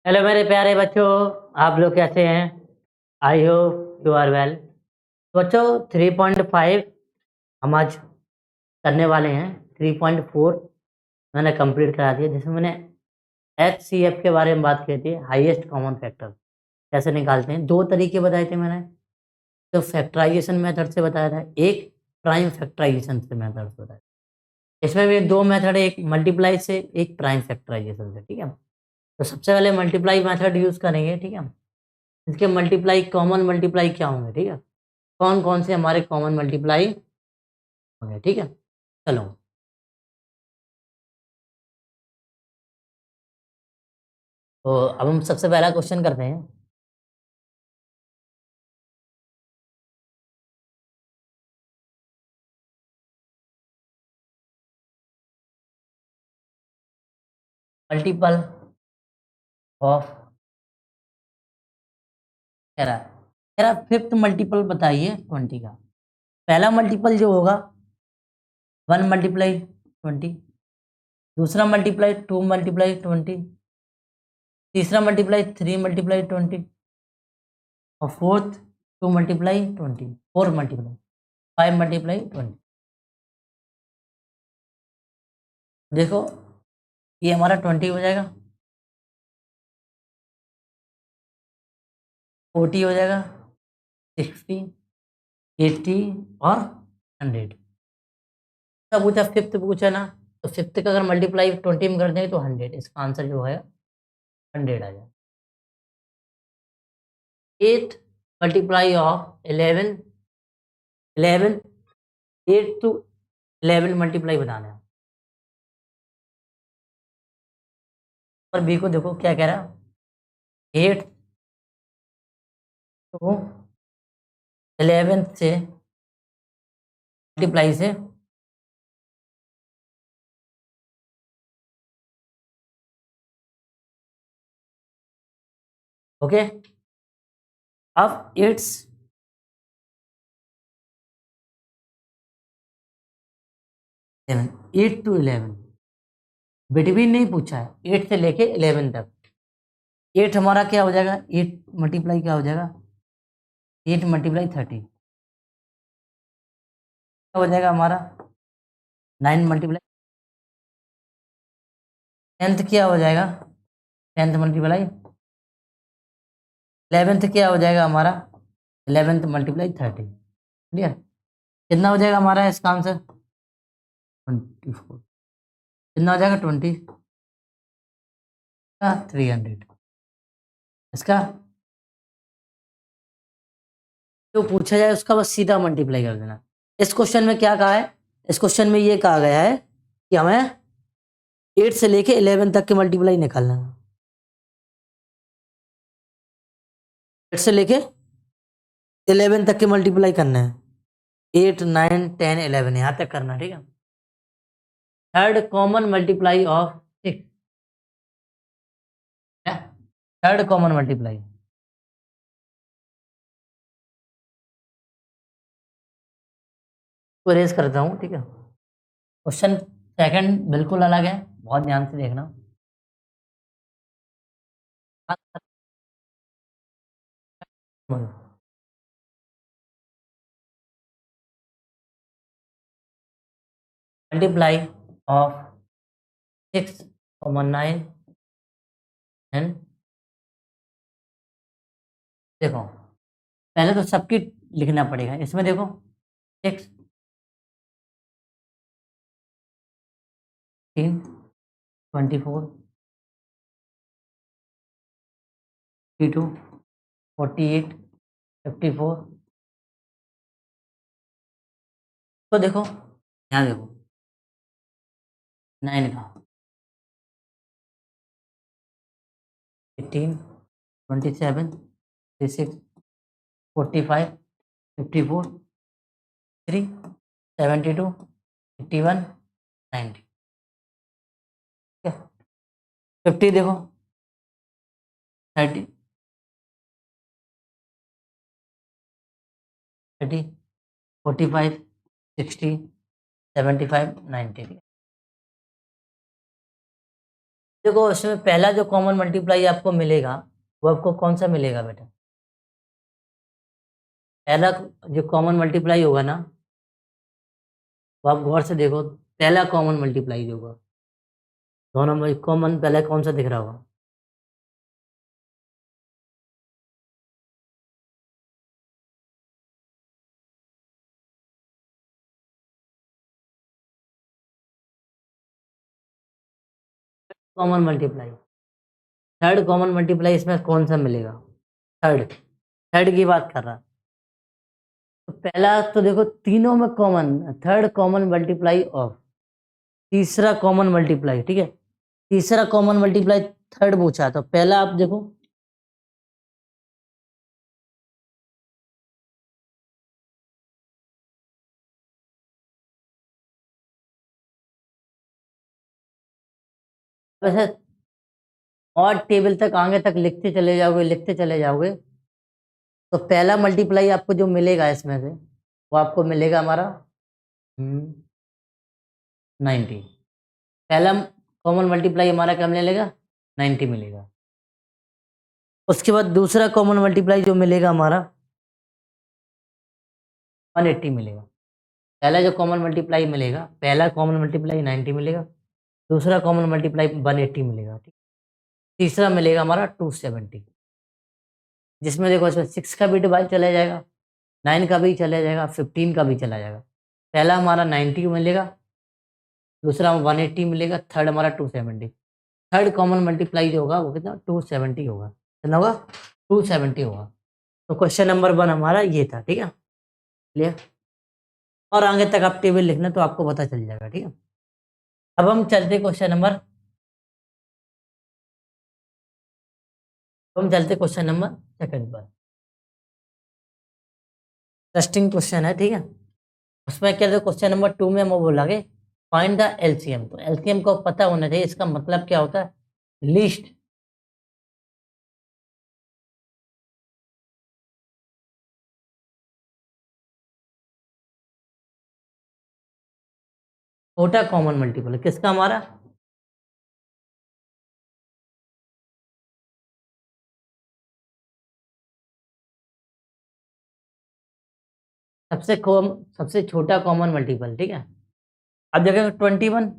Hello मेरे प्यारे बच्चों, आप लोग कैसे हैं? I hope you are well. बच्चों 3.5 हम आज करने वाले हैं। 3.4 मैंने कंप्लीट करा दिया, जिसमें मैंने HCF के बारे में बात की थी, हाईएस्ट कॉमन फैक्टर कैसे निकालते हैं। दो तरीके बताए थे मैंने, तो फैक्टराइजेशन मेथड से बताया था, एक प्राइम फैक्टराइजेशन से मेथड से बताया। इसमें भी दो मेथड है, एक मल्टीप्लाई से, एक प्राइम फैक्टराइजेशन से। ठीक है, तो सबसे पहले मल्टीप्लाई मेथड यूज करेंगे। ठीक है, इसके मल्टीप्लाई, कॉमन मल्टीप्लाई क्या होंगे? ठीक है, कौन कौन से हमारे कॉमन मल्टीप्लाई होंगे? ठीक है, चलो। तो अब हम सबसे पहला क्वेश्चन करते हैं। मल्टीपल ऑफ, कह रहा फिफ्थ मल्टीपल बताइए 20 का। पहला मल्टीपल जो होगा 1 मल्टीप्लाई 20, दूसरा मल्टीप्लाई 2 मल्टीप्लाई 20, तीसरा मल्टीप्लाई 3 मल्टीप्लाई 20, और फोर्थ 2 मल्टीप्लाई 20, 4 मल्टीप्लाई 5 मल्टीप्लाई 20। देखो ये हमारा 20 हो जाएगा, 40 हो जाएगा, 60, 80 और 100 का पूछा, फिफ्थ पूछा ना, तो फिफ्थ का अगर मल्टीप्लाई 20 में कर देंगे तो 100, इसका आंसर जो है 100 आ जाए। 8 मल्टीप्लाई ऑफ 11, 11, 8 टू 11 मल्टीप्लाई बताना है। और बी को देखो क्या कह रहा है, 8 टू 11 से मल्टीप्लाई से ओके। अब 8 टू 11 बिटवीन नहीं पूछा है, 8 से लेके 11 तक। 8 हमारा क्या हो जाएगा, 8 मल्टीप्लाई क्या हो जाएगा, 8 मल्टीप्लाई 30 क्या हो जाएगा हमारा, 9 मल्टीप्लाई 10th क्या हो जाएगा, 10th मल्टीप्लाई 11th क्या हो जाएगा हमारा, 11th मल्टीप्लाई 30। क्लियर? कितना हो जाएगा हमारा इसका आंसर, 24। कितना हो जाएगा, 20 का 300। इसका जो पूछा जाए उसका बस सीधा मल्टीप्लाई कर देना। इस क्वेश्चन में क्या कहा है, इस क्वेश्चन में ये कहा गया है कि हमें 8 से लेके 11 तक के मल्टीप्लाई निकालना है। 8 से लेके 11 तक के मल्टीप्लाई करना है, 8, 9, 10, 11 यहाँ तक करना है। ठीक है, third common multiply of 6, third common multiply. को रेज करता हूँ। ठीक है, क्वेश्चन सेकंड बिल्कुल अलग है, बहुत ध्यान से देखना। मल्टीप्लाई ऑफ 6, 9 एंड, देखो पहले तो सबकी लिखना पड़ेगा। इसमें देखो 6, 3, 24, 52, 48, 54। तो देखो यहाँ देखो 9 का 18, 27, 36, 45, 54, 3, 72, 81, 90। 50 देखो 30, 30, 45, 60, 75, 90। देखो इसमें पहला जो कॉमन मल्टीप्लाई आपको मिलेगा वो आपको कौन सा मिलेगा बेटा? पहला जो कॉमन मल्टीप्लाई होगा ना, वो आप गौर से देखो, पहला कॉमन मल्टीप्लाई जो होगा दोनों में कॉमन पहले कौन सा दिख रहा होगा? Common multiply, third common multiply इसमें कौन सा मिलेगा? थर्ड, थर्ड की बात कर रहा। तो पहला तो देखो तीनों में common, third common multiply of, तीसरा कॉमन मल्टीप्लाई, ठीक है, तीसरा कॉमन मल्टीप्लाई थर्ड पूछा, तो पहला आप देखो, वैसे और टेबल तक आगे तक लिखते चले जाओगे, लिखते चले जाओगे, तो पहला मल्टीप्लाई आपको जो मिलेगा इसमें से वो आपको मिलेगा हमारा 90। पहला कॉमन मल्टीप्लाई हमारा क्या मिलेगा? 90 मिलेगा। उसके बाद दूसरा कॉमन मल्टीप्लाई जो मिलेगा हमारा 180 मिलेगा। पहला जो कॉमन मल्टीप्लाई मिलेगा, पहला कॉमन मल्टीप्लाई 90 मिलेगा, दूसरा कॉमन मल्टीप्लाई 180 मिलेगा, ठीक। तीसरा मिलेगा हमारा 270, जिसमें देखो इसमें 6 का भी डिवाइड चला जाएगा, 9 का भी चला जाएगा, 15 का भी चला जाएगा। पहला हमारा 90 मिलेगा, दूसरा 180 मिलेगा, थर्ड हमारा 270। थर्ड कॉमन मल्टीप्लाई जो होगा वो कितना? 270 होगा। कितना होगा? 270 होगा। तो क्वेश्चन नंबर 1 हमारा ये था, ठीक है, क्लियर। और आगे तक आप टेबल लिखना तो आपको पता चल जाएगा, ठीक है। अब हम चलते क्वेश्चन नंबर, हम चलते क्वेश्चन नंबर सेकंड पर। इंटरेस्टिंग क्वेश्चन है, ठीक है। उसमें क्या था, क्वेश्चन नंबर 2 में हम वो बोलेंगे फाइंड द एलसीएम। तो एलसीएम को पता होना चाहिए, इसका मतलब क्या होता है? लीस्ट छोटा कॉमन मल्टीपल किसका? हमारा सबसे छोटा कॉमन मल्टीपल, ठीक है। अब देखेंगे 21,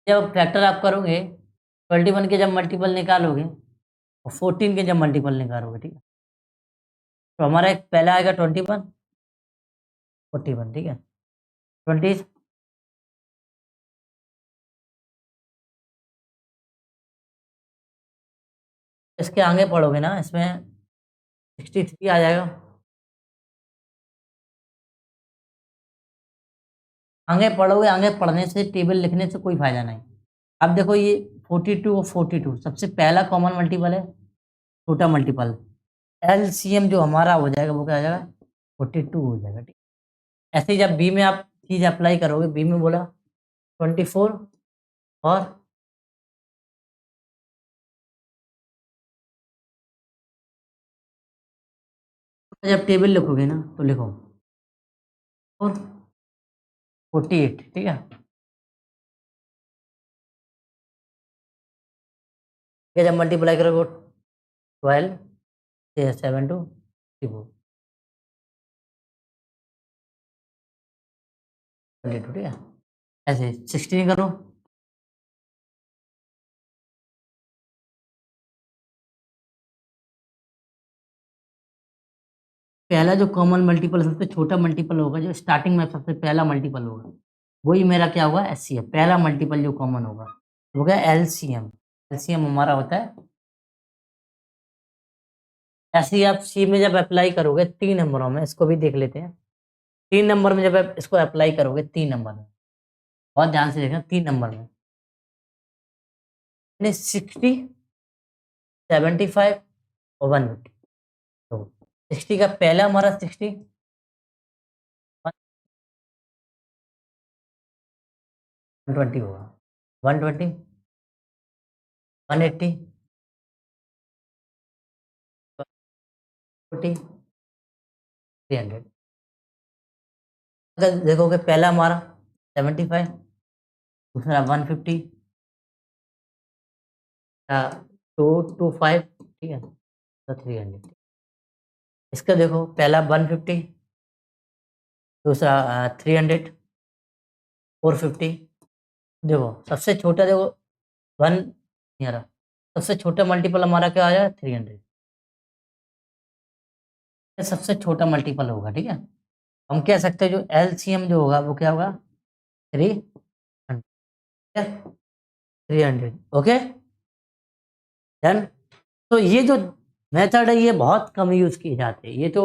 जब फैक्टर आप करोगे 21 के जब मल्टीपल निकालोगे और 14 के जब मल्टीपल निकालोगे, ठीक है, तो हमारा एक पहला आएगा 21, 41, ठीक है, 20, इसके आगे पढ़ोगे ना, इसमें 63 आ जाएगा। आगे पढ़ोगे, आगे पढ़ने से, टेबल लिखने से कोई फायदा नहीं। अब देखो ये 42 और 42 सबसे पहला कॉमन मल्टीपल है, छोटा मल्टीपल। एलसीएम जो हमारा हो जाएगा वो क्या हो जाएगा? 42 हो जाएगा, ठीक। ऐसे ही जब बी में आप चीज अप्लाई करोगे, बी में बोला 24 और जब टेबल लिखोगे ना तो लिखो और 48, ठीक है। ये जब मल्टीप्लाई करोगे 12, 7 टू 24, 22, ठीक है। ऐसे 16 करो, पहला जो कॉमन मल्टीपल सबसे छोटा मल्टीपल होगा, जो स्टार्टिंग में सबसे पहला मल्टीपल होगा, वही मेरा क्या होगा? एचसीएफ। पहला मल्टीपल जो कॉमन होगा वो क्या? एलसीएम। एलसीएम हमारा होता है। ऐसे ही आप सी में जब अप्लाई करोगे 3 नंबरों में, इसको भी देख लेते हैं। 3 नंबर में जब आप इसको अप्लाई करोगे, 3 नंबर में, बहुत ध्यान से देखना, 3 नंबर में 60, 75 और 150। तो 60 का पहला हमारा 60, 120 होगा, 120, 180, 40, 300। अगर देखोगे पहला हमारा 75, दूसरा 150, 225, ठीक है, तो 300। इसका देखो, पहला 150, दूसरा 300, 450। देखो सबसे छोटा, देखो 1 नहीं आ रहा, सबसे छोटा मल्टीपल हमारा क्या आया, 300। ये सबसे छोटा मल्टीपल होगा, ठीक है। हम कह सकते हैं जो एलसीएम जो होगा वो क्या होगा, 300, 300, ओके डन। तो ये जो मेथड है ये बहुत कम यूज किए जाते हैं। ये तो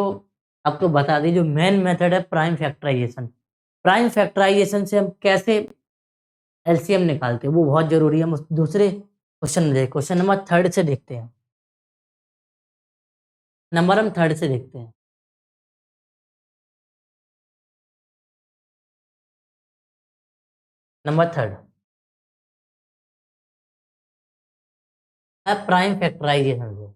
आपको बता दें, जो मेन मेथड है प्राइम फैक्टराइजेशन। प्राइम फैक्टराइजेशन से हम कैसे एलसीएम निकालते हैं वो बहुत जरूरी है। हम दूसरे क्वेश्चन में क्वेश्चन नंबर 3 से देखते हैं। नंबर हम 3 से देखते हैं। नंबर 3 है प्राइम फैक्टराइजेशन से।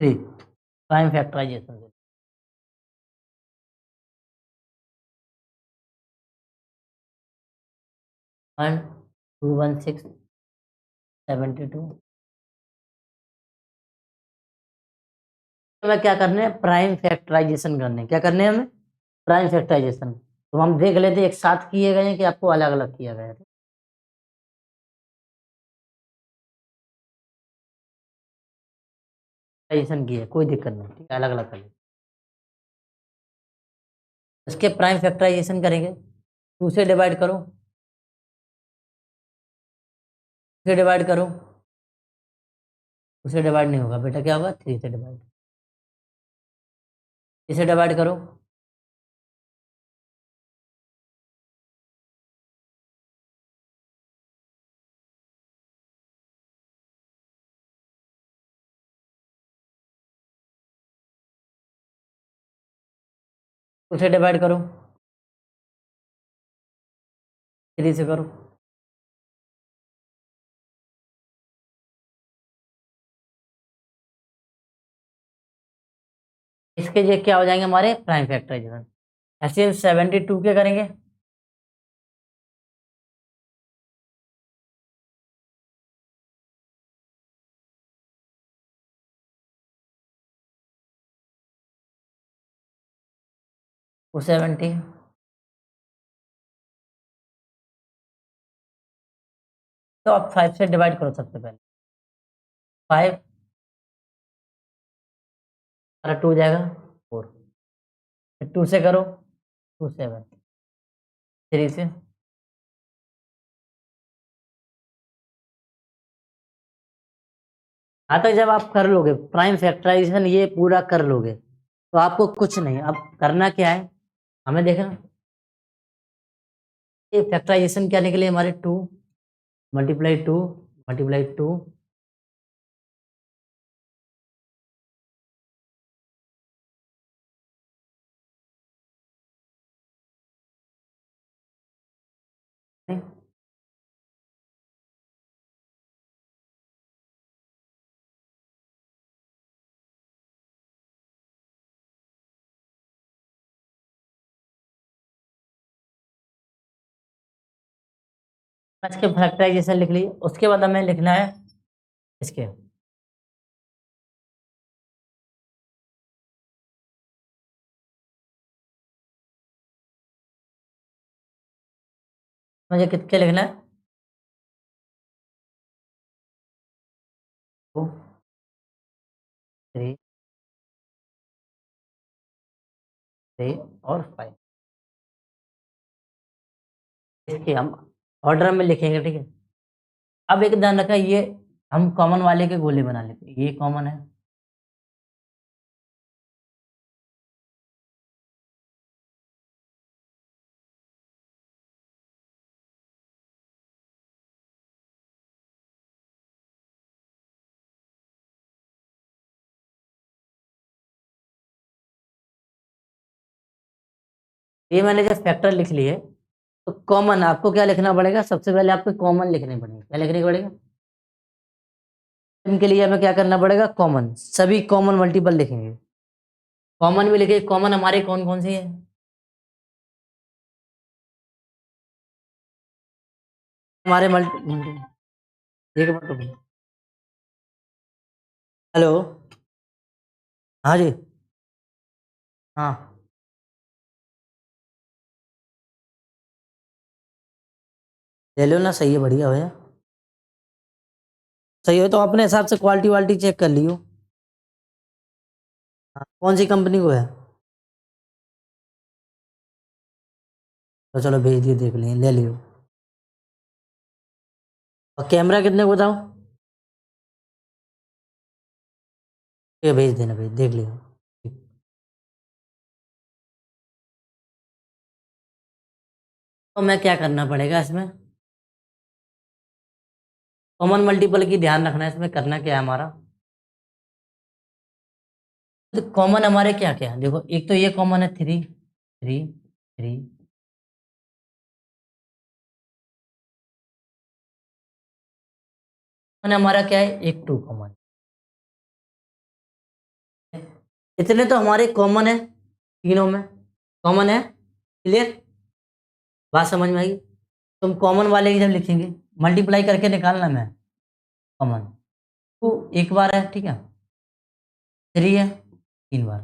थ्री, प्राइम फैक्टराइजेशन से। 1, 2, 1, 6, 72। हमें क्या करने हैं, प्राइम फैक्टराइजेशन करने हैं। क्या करने हैं हमें, प्राइम फैक्टराइजेशन। तो हम देख लेते हैं एक साथ किए गए हैं कि आपको अलग अलग किया गया है। फैक्टराइजेशन किए, कोई दिक्कत नहीं, ठीक है, अलग अलग कर लेते हैं। इसके प्राइम फैक्टराइजेशन करेंगे, 2 से डिवाइड करो, से डिवाइड करो, उसे डिवाइड नहीं होगा बेटा, क्या होगा, 3 से डिवाइड, इसे डिवाइड करो, उसे डिवाइड करो, 3 से करो। इसके ये क्या हो जाएंगे हमारे प्राइम फैक्टराइजेशन। ऐसे हम 72 के करेंगे, वो 70, तो आप 5 से डिवाइड करो सबसे पहले, 5 और 2 हो जाएगा 4, फिर 2 से करो, 2 7, 3 से, हाँ तक जब आप कर लोगे प्राइम फैक्टराइजेशन, ये पूरा कर लोगे तो आपको कुछ नहीं, अब करना क्या है, हमें देखना ये फैक्टराइजेशन क्या निकले हमारे, 2 मल्टीप्लाई 2 मल्टीप्लाई 2, इसके फैक्टराइजेशन लिख ली, उसके बाद हमें लिखना है इसके, मुझे कितने लिखना है, 2, 3, 3 और 5। इसके हम ऑर्डर में लिखेंगे, ठीक है। अब एक ध्यान रखा, ये हम कॉमन वाले के गोले बना लेते हैं, ये कॉमन है, ये मैंने जब फैक्टर लिख लिए तो कॉमन आपको क्या लिखना पड़ेगा, सबसे पहले आपको कॉमन लिखने पड़ेंगे। क्या लिखने पड़ेगा, इनके लिए हमें क्या करना पड़ेगा, कॉमन, सभी कॉमन मल्टीपल लिखेंगे। कॉमन भी लिखे, कॉमन हमारे कौन कौन सी है, हमारे मल्टी, एक मिनट रुकिए। हेलो, हाँ जी, हाँ ले लो ना, सही है, बढ़िया भैया, सही हो तो अपने हिसाब से क्वालिटी वालिटी चेक कर लियो। हाँ, कौन सी कंपनी को है, तो चलो भेज दिए, देख लिए, ले लियो। और कैमरा कितने को बताओ, ये भेज देना, भेज देख लियो। तो मैं क्या करना पड़ेगा इसमें, कॉमन मल्टीपल की ध्यान रखना है, इसमें करना क्या है हमारा, तो कॉमन हमारे क्या क्या है, देखो एक तो ये कॉमन है, थ्री थ्री थ्री, और हमारा क्या है, एक टू कॉमन, इतने तो हमारे कॉमन है, तीनों में कॉमन है, क्लियर, बात समझ में आई। तुम कॉमन वाले की जब लिखेंगे, मल्टीप्लाई करके निकालना में, कॉमन टू एक बार है, ठीक है, थ्री है तीन बार,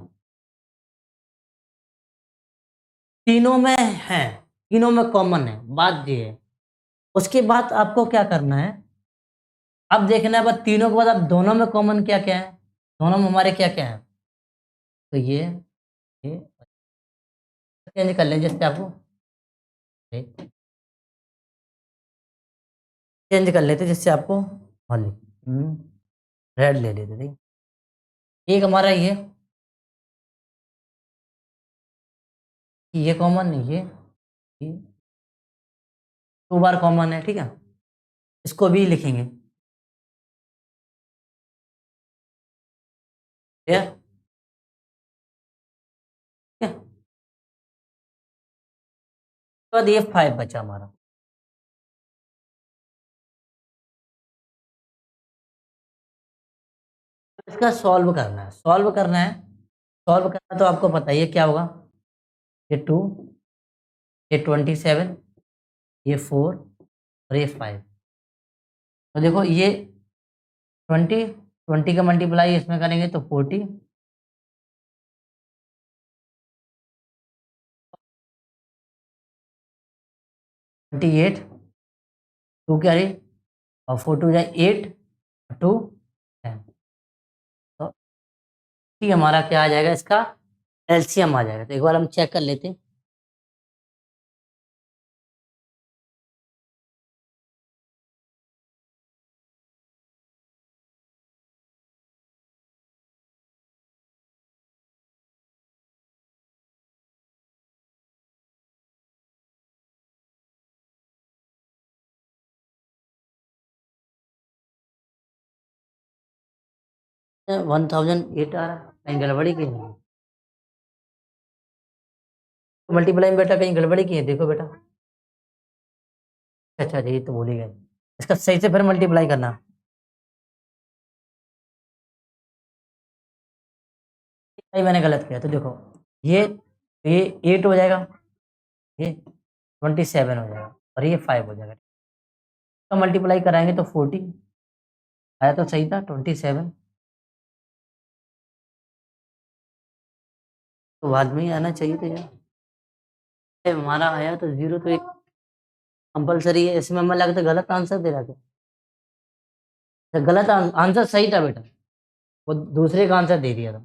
तीनों में है, तीनों में कॉमन है, बात ये है। उसके बाद आपको क्या करना है, अब देखना है, बस तीनों के बाद अब दोनों में कॉमन क्या क्या है, दोनों में हमारे क्या क्या है, तो ये चेंज कर लें, जैसे आपको चेंज कर लेते, जिससे आपको हॉली रेड ले लेते, ठीक, एक हमारा ये कॉमन नहीं, ये दो बार कॉमन है, ठीक है, इसको भी लिखेंगे, ठीक है, ठीक है? उसके बाद ये फाइव बचा हमारा, इसका सॉल्व करना है, सॉल्व करना है, सॉल्व करना तो आपको पता ही है क्या होगा, ये टू, ये 27, ये फोर, और ये फाइव, तो देखो ये 20 का मल्टीप्लाई इसमें करेंगे तो 40, 28, टू क्या रही, और फोर टू जाए 8, टू 10, तो ठीक, हमारा क्या आ जाएगा, इसका एलसीएम आ जाएगा, तो एक बार हम चेक कर लेते हैं। वन थाउजेंड एट आ रहा है, कहीं गड़बड़ी की है, मल्टीप्लाई में बेटा कहीं गड़बड़ी की है, देखो बेटा, अच्छा जी, तो भूल ही गए, इसका सही से फिर मल्टीप्लाई करना, नहीं मैंने गलत किया, तो देखो ये ये 8 हो जाएगा, ये 27 हो जाएगा, और ये 5 हो जाएगा, तो मल्टीप्लाई कराएंगे तो 40 आया, तो सही था 27, तो बाद में ही आना चाहिए था यार, ये हमारा आया तो जीरो, तो एक कंपलसरी है, इसमें हमें लगता है गलत आंसर दे रहा था, तो गलत आंसर सही था बेटा, वो दूसरे का आंसर दे दिया था,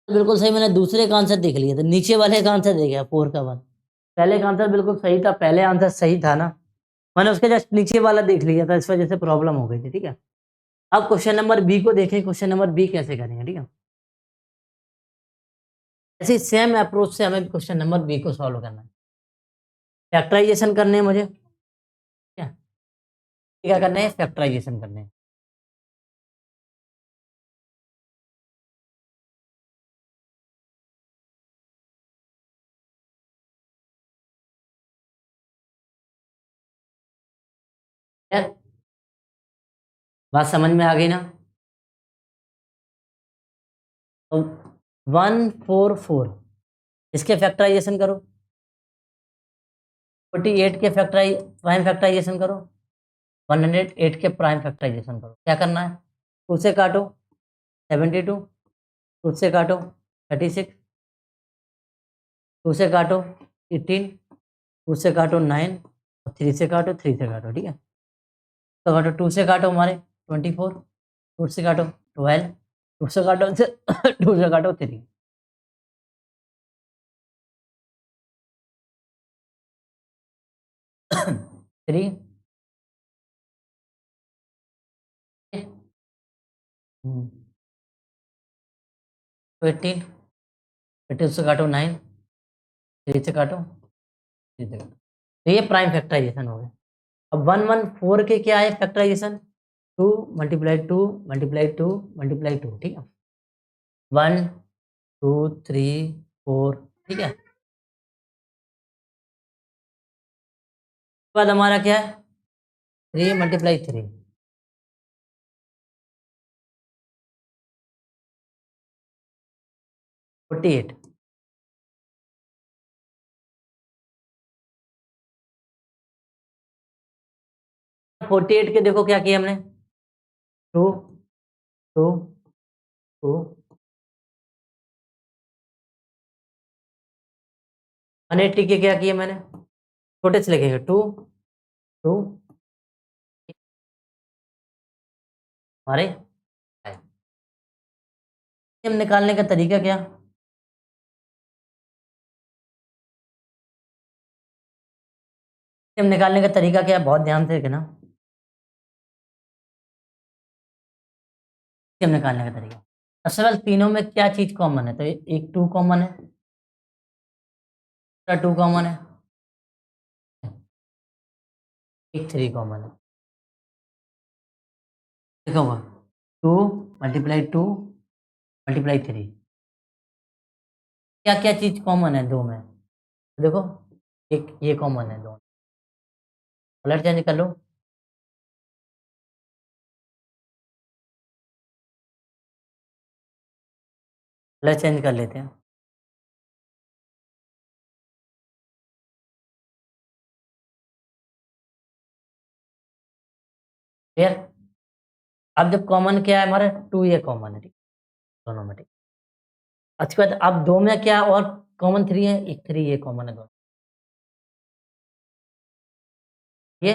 बिल्कुल सही, मैंने दूसरे का आंसर देख लिया था, नीचे वाले का आंसर दे गया, 4 का 1, पहले का आंसर बिल्कुल सही था, पहले आंसर सही था ना, मैंने उसके जस्ट नीचे वाला देख लिया था, इस वजह से प्रॉब्लम हो गई थी, ठीक है। अब क्वेश्चन नंबर बी को देखें, क्वेश्चन नंबर बी कैसे करेंगे, ठीक है, ऐसे सेम अप्रोच से हमें क्वेश्चन नंबर बी को सॉल्व करना है, फैक्टराइजेशन करने हैं मुझे, ठीक है, क्या करना है, फैक्टराइजेशन करने हैं, बात समझ में आ गई ना? तो 144 इसके फैक्टराइजेशन करो, 48 के प्राइम फैक्टराइजेशन करो, 108 के प्राइम फैक्टराइजेशन करो। क्या करना है? 2 से काटो 72, 2 से काटो 36, 2 से काटो 18, 2 से काटो 9, 3 से काटो, 3 से काटो, ठीक है। तो काटो 2 से काटो हमारे 24, 2 से काटो 12, 2 से काटो 2 से काटो 3। थ्री 18, 18 से काटो 9, 3 से काटो, 3 से काटो। तो ये प्राइम फैक्टराइजेशन हो गया। अब 114 के क्या है फैक्टराइजेशन? 2 मल्टीप्लाई 2 मल्टीप्लाई 2 मल्टीप्लाई 2, ठीक है। 1 2 3 4, ठीक है। उसके बाद हमारा क्या है? 3 मल्टीप्लाई 3, 48। 48 के देखो क्या किया हमने? 2 2 2, 180 के क्या किए मैंने? छोटे से लिखेंगे 2 2 हमारे हम निकालने का तरीका क्या? हम निकालने का तरीका क्या? बहुत ध्यान से देखना। हम निकालने का तरीका सबसे पहले तीनों में क्या चीज कॉमन है? तो एक 2 कॉमन है, 2 कॉमन है, एक 3 कॉमन है। देखो 2 मल्टीप्लाई 2 मल्टीप्लाई 3, क्या क्या चीज कॉमन है दो में? देखो एक ये कॉमन है दो, कलर चेंज कर लो। कलर चेंज कर लेते हैं। क्लियर? अब जब कॉमन क्या है हमारा? 2 ये कॉमन है, ठीक, दोनों में, ठीक। उसके बाद अब दो में क्या और कॉमन? 3 है, एक 3 ये कॉमन है दोनों। ये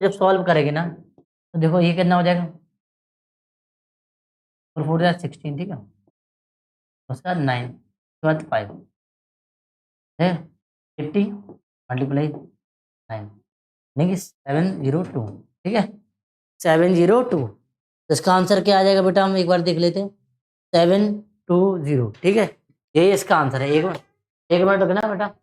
जब सॉल्व करेंगे ना तो देखो ये कितना हो जाएगा? 4 4 16, ठीक है। उसके बाद 9, उसके बाद 5 है 80 मल्टीप्लाई 9, यानी कि 702, ठीक है। 702, तो इसका आंसर क्या आ जाएगा बेटा? हम एक बार देख लेते हैं। 720, ठीक है। यही इसका आंसर है। एक मिनट रुकना बेटा।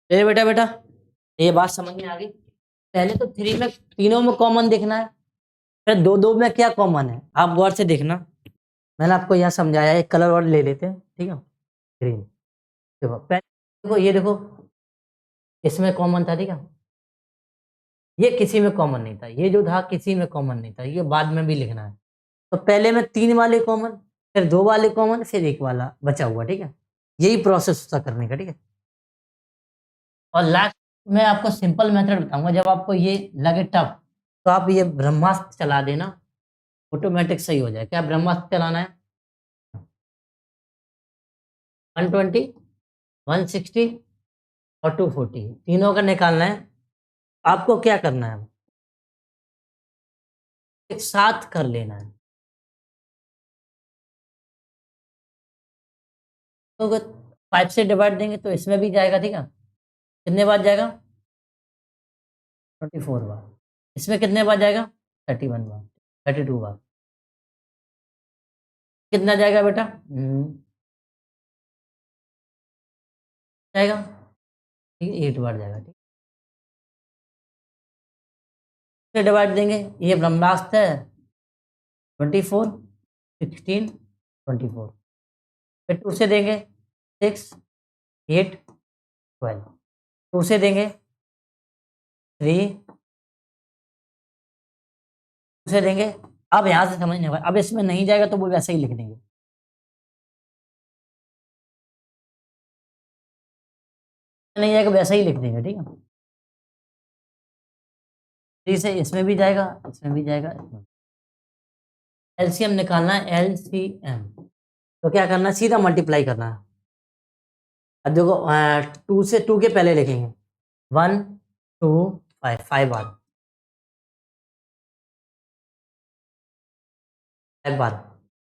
ये बेटा बेटा ये बात समझ में आ गई? पहले तो 3 में तीनों में कॉमन देखना है, फिर दो दो में क्या कॉमन है आप गौर से देखना। मैंने आपको यहाँ समझाया, एक कलर और ले लेते हैं, ठीक है। ग्रीन, देखो पहले देखो, ये देखो इसमें कॉमन था, ठीक है। ये किसी में कॉमन नहीं था, ये जो था किसी में कॉमन नहीं था, ये बाद में भी लिखना है। तो पहले में 3 वाले कॉमन, फिर 2 वाले कॉमन, फिर 1 वाला बचा हुआ, ठीक है। यही प्रोसेस होता करने का, ठीक है। और लास्ट में आपको सिंपल मेथड बताऊंगा, जब आपको ये लगे टफ तो आप ये ब्रह्मास्त्र चला देना, ऑटोमेटिक सही हो जाए। क्या ब्रह्मास्त्र चलाना है? 120, 160 और 240 तीनों का निकालना है। आपको क्या करना है? एक साथ कर लेना है। तो अगर 5 से डिवाइड देंगे तो इसमें भी जाएगा, ठीक है। कितने बार जाएगा? 24 बार। इसमें कितने बार जाएगा? 31 बार, 32 बार। कितना जाएगा बेटा? जाएगा, ठीक है, 8 बढ़ जाएगा, ठीक से डिवाइड देंगे, ये ब्रह्मास्त्र है 24, 16, 24, फिर 2 से देंगे 6, 8, 12, 2 से देंगे 3, 2 से देंगे। अब यहाँ से समझने होगा, अब इसमें नहीं जाएगा तो वो वैसे ही लिख देंगे, नहीं जाएगा वैसे ही लिख देंगे, ठीक है। 3 से इसमें भी जाएगा, इसमें भी जाएगा, इसमें एलसीएम निकालना है, एलसीएम तो क्या करना है, सीधा मल्टीप्लाई करना है। अब देखो 2 से 2 के पहले लिखेंगे 1 2 5, 5 बार, 5 बार,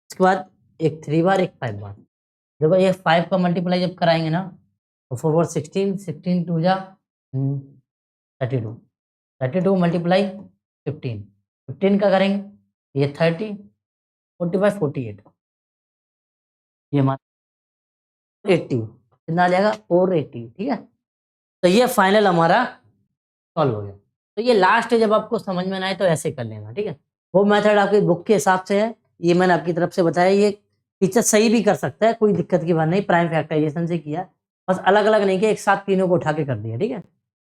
उसके बाद एक 3 बार, एक 5 बार। देखो ये 5 का मल्टीप्लाई जब कराएंगे ना तो 4 4 16, 16 2 जा 32, 32 मल्टीप्लाई 15, 15 का करेंगे ये 30, 45, 48, ये हमारा 80, कितना आ जाएगा 480, ठीक है। तो ये फाइनल हमारा सॉल्व हो गया। तो ये लास्ट है, जब आपको समझ में ना आए तो ऐसे कर लेना, ठीक है। वो मेथड आपकी बुक के हिसाब से है, ये मैंने आपकी तरफ से बताया, ये टीचर सही भी कर सकता है, कोई दिक्कत की बात नहीं, प्राइम फैक्टराइजेशन से किया, बस अलग अलग नहीं किया, एक साथ तीनों को उठा के कर दिया, ठीक है।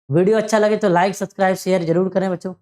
वीडियो अच्छा लगे तो लाइक सब्सक्राइब शेयर जरूर करें बच्चों।